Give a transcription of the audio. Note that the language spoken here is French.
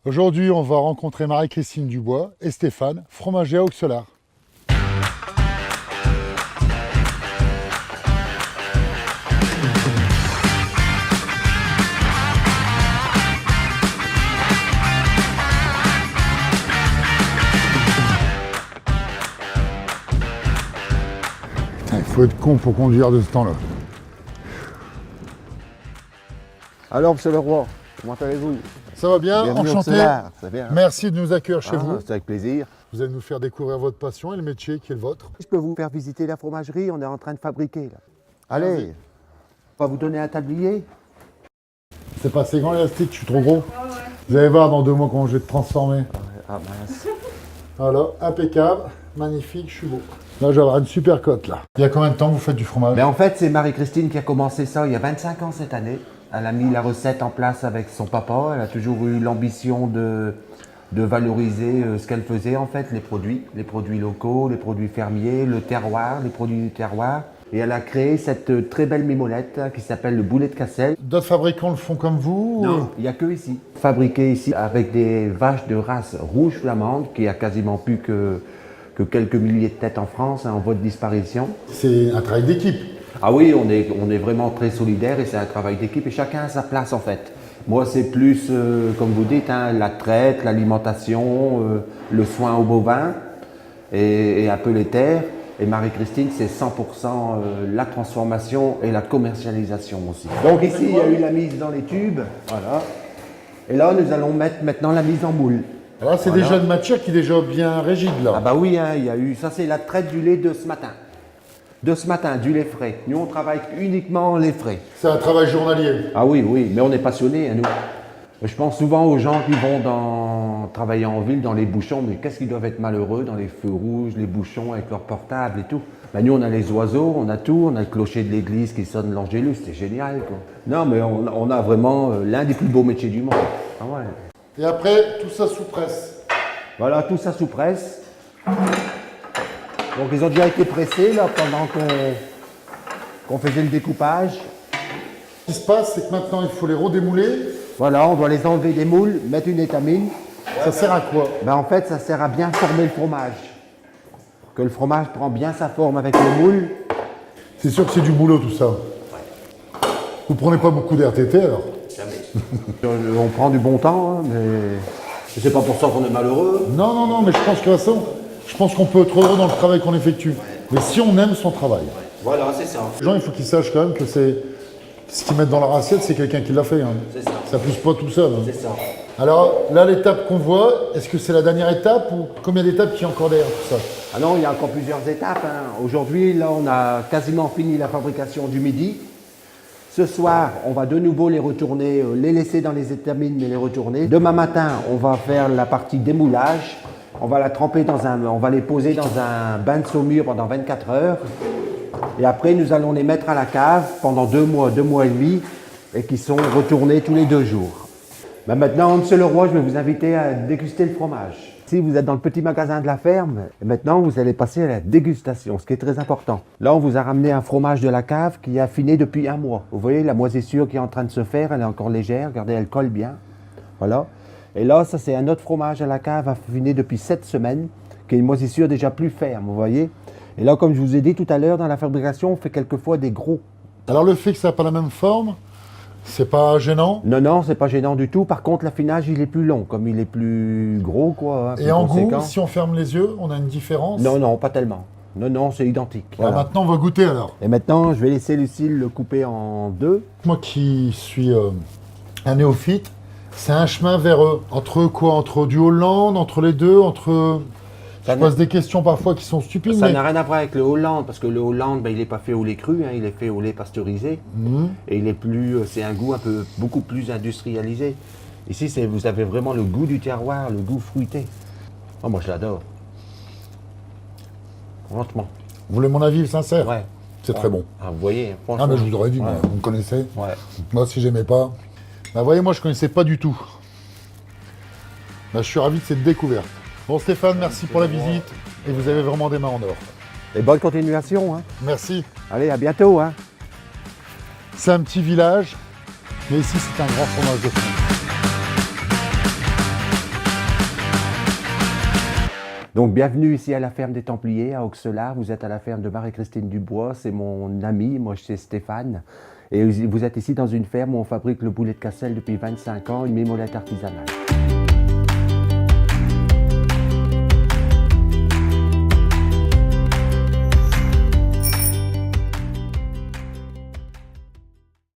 Aujourd'hui, on va rencontrer Marie-Christine Dubois et Stéphane, fromagers à Auxelard. Putain, il faut être con pour conduire de ce temps-là. Alors, monsieur le roi, comment allez-vous? Ça va bien? Bienvenue au Enchanté. Auxelard, c'est bien. Merci de nous accueillir chez vous. C'est avec plaisir. Vous allez nous faire découvrir votre passion et le métier qui est le vôtre. Je peux vous faire visiter la fromagerie, on est en train de fabriquer là. Allez, on va vous donner un tablier. C'est pas assez grand l'élastique, je suis trop gros. Vous allez voir dans 2 mois comment je vais te transformer. Ah mince. Voilà, impeccable, magnifique, je suis beau. Là, je vais avoir une super cote là. Il y a combien de temps que vous faites du fromage? Mais en fait, c'est Marie-Christine qui a commencé ça il y a 25 ans cette année. Elle a mis la recette en place avec son papa. Elle a toujours eu l'ambition de valoriser ce qu'elle faisait en fait, les produits locaux, les produits fermiers, le terroir, les produits du terroir. Et elle a créé cette très belle mimolette qui s'appelle le boulet de Cassel. D'autres fabricants le font comme vous? Non, il n'y a que ici. Fabriqué ici avec des vaches de race rouge flamande qui a quasiment plus que quelques milliers de têtes en France, en voie de disparition. C'est un travail d'équipe. Ah oui, on est vraiment très solidaires et c'est un travail d'équipe et chacun a sa place en fait. Moi c'est plus, comme vous dites, hein, la traite, l'alimentation, le soin aux bovins et un peu les terres. Et Marie-Christine, c'est 100% la transformation et la commercialisation aussi. Donc ici, il y a eu la mise dans les tubes, voilà. Et là, nous allons mettre maintenant la mise en moule. Alors c'est Voilà. déjà une matière qui est déjà bien rigide là. Ah bah oui, hein, il y a eu, ça c'est la traite du lait de ce matin. De ce matin, du lait frais. Nous, on travaille uniquement lait frais. C'est un travail journalier. Ah oui, oui, mais on est passionnés, hein, nous. Je pense souvent aux gens qui vont travailler en ville dans les bouchons, mais qu'est-ce qu'ils doivent être malheureux dans les feux rouges, les bouchons avec leur portable et tout. Ben, nous, on a les oiseaux, on a tout, on a le clocher de l'église qui sonne l'angélus, c'est génial, quoi. Non, mais on a vraiment l'un des plus beaux métiers du monde. Ah ouais. Et après, tout ça sous presse. Voilà, tout ça sous presse. Donc, ils ont déjà été pressés là pendant qu'on faisait le découpage. Ce qui se passe, c'est que maintenant, il faut les redémouler. Voilà, on doit les enlever des moules, mettre une étamine. Ça sert à quoi? Ben, en fait, ça sert à bien former le fromage. Que le fromage prend bien sa forme avec le moule. C'est sûr que c'est du boulot tout ça. Vous prenez pas beaucoup d'RTT alors? On prend du bon temps, hein, mais c'est pas pour ça qu'on est malheureux. Non, non, non, mais je pense que ça, je pense qu'on peut être heureux dans le travail qu'on effectue. Mais si on aime son travail. Voilà, c'est ça. Les gens, il faut qu'ils sachent quand même que c'est ce qu'ils mettent dans leur assiette, c'est quelqu'un qui l'a fait. Hein. C'est ça. Ça pousse pas tout seul. Hein. C'est ça. Alors là, l'étape qu'on voit, est-ce que c'est la dernière étape ou combien d'étapes qu'il y a encore derrière tout ça? Ah non, il y a encore plusieurs étapes, hein. Aujourd'hui, là, on a quasiment fini la fabrication du midi. Ce soir, on va de nouveau les retourner, les laisser dans les étamines, mais les retourner. Demain matin, on va faire la partie démoulage. On va la tremper on va les poser dans un bain de saumure pendant 24 heures. Et après, nous allons les mettre à la cave pendant 2 mois et demi, et qui sont retournés tous les 2 jours. Ben maintenant, monsieur le roi, je vais vous inviter à déguster le fromage. Si vous êtes dans le petit magasin de la ferme, et maintenant vous allez passer à la dégustation, ce qui est très important. Là, on vous a ramené un fromage de la cave qui est affiné depuis 1 mois. Vous voyez la moisissure qui est en train de se faire, elle est encore légère. Regardez, elle colle bien. Voilà. Et là, ça c'est un autre fromage à la cave affiné depuis 7 semaines, qui est une moisissure déjà plus ferme, vous voyez. Et là, comme je vous ai dit tout à l'heure, dans la fabrication, on fait quelquefois des gros. Alors le fait que ça n'a pas la même forme, c'est pas gênant? Non, non, c'est pas gênant du tout. Par contre, l'affinage, il est plus long, comme il est plus gros, quoi. Hein, plus Et en conséquent. goût, si on ferme les yeux, on a une différence? Non, non, pas tellement. Non, non, c'est identique. Alors Voilà. maintenant, on va goûter alors. Et maintenant, je vais laisser Lucille le couper en 2. Moi qui suis un néophyte, c'est un chemin vers entre quoi? Entre du Hollande, entre les deux, entre... Ça Je pose des questions parfois qui sont stupides, Ça mais... n'a rien à voir avec le Hollande, parce que le Hollande, ben, il n'est pas fait au lait cru, hein, il est fait au lait pasteurisé. Et il est plus, c'est un goût beaucoup plus industrialisé. Ici, vous avez vraiment le goût du terroir, le goût fruité. Oh, moi, je l'adore. Franchement. Vous voulez mon avis sincère? Ouais. C'est très bon. Ah, vous voyez, franchement. Ah mais je vous l'aurais dit, Ouais. moi, vous me connaissez. Ouais. Moi si j'aimais pas. Bah vous voyez, moi je connaissais pas du tout. Bah, je suis ravi de cette découverte. Bon Stéphane, merci pour la visite. Et vous avez vraiment des mains en or. Et bonne continuation. Hein. Merci. Allez, à bientôt. Hein. C'est un petit village, mais ici c'est un grand fromage de France. Donc bienvenue ici à la ferme des Templiers à Auxelard. Vous êtes à la ferme de Marie-Christine Dubois, c'est mon ami, moi c'est Stéphane. Et vous êtes ici dans une ferme où on fabrique le boulet de Cassel depuis 25 ans, une mimolette artisanale.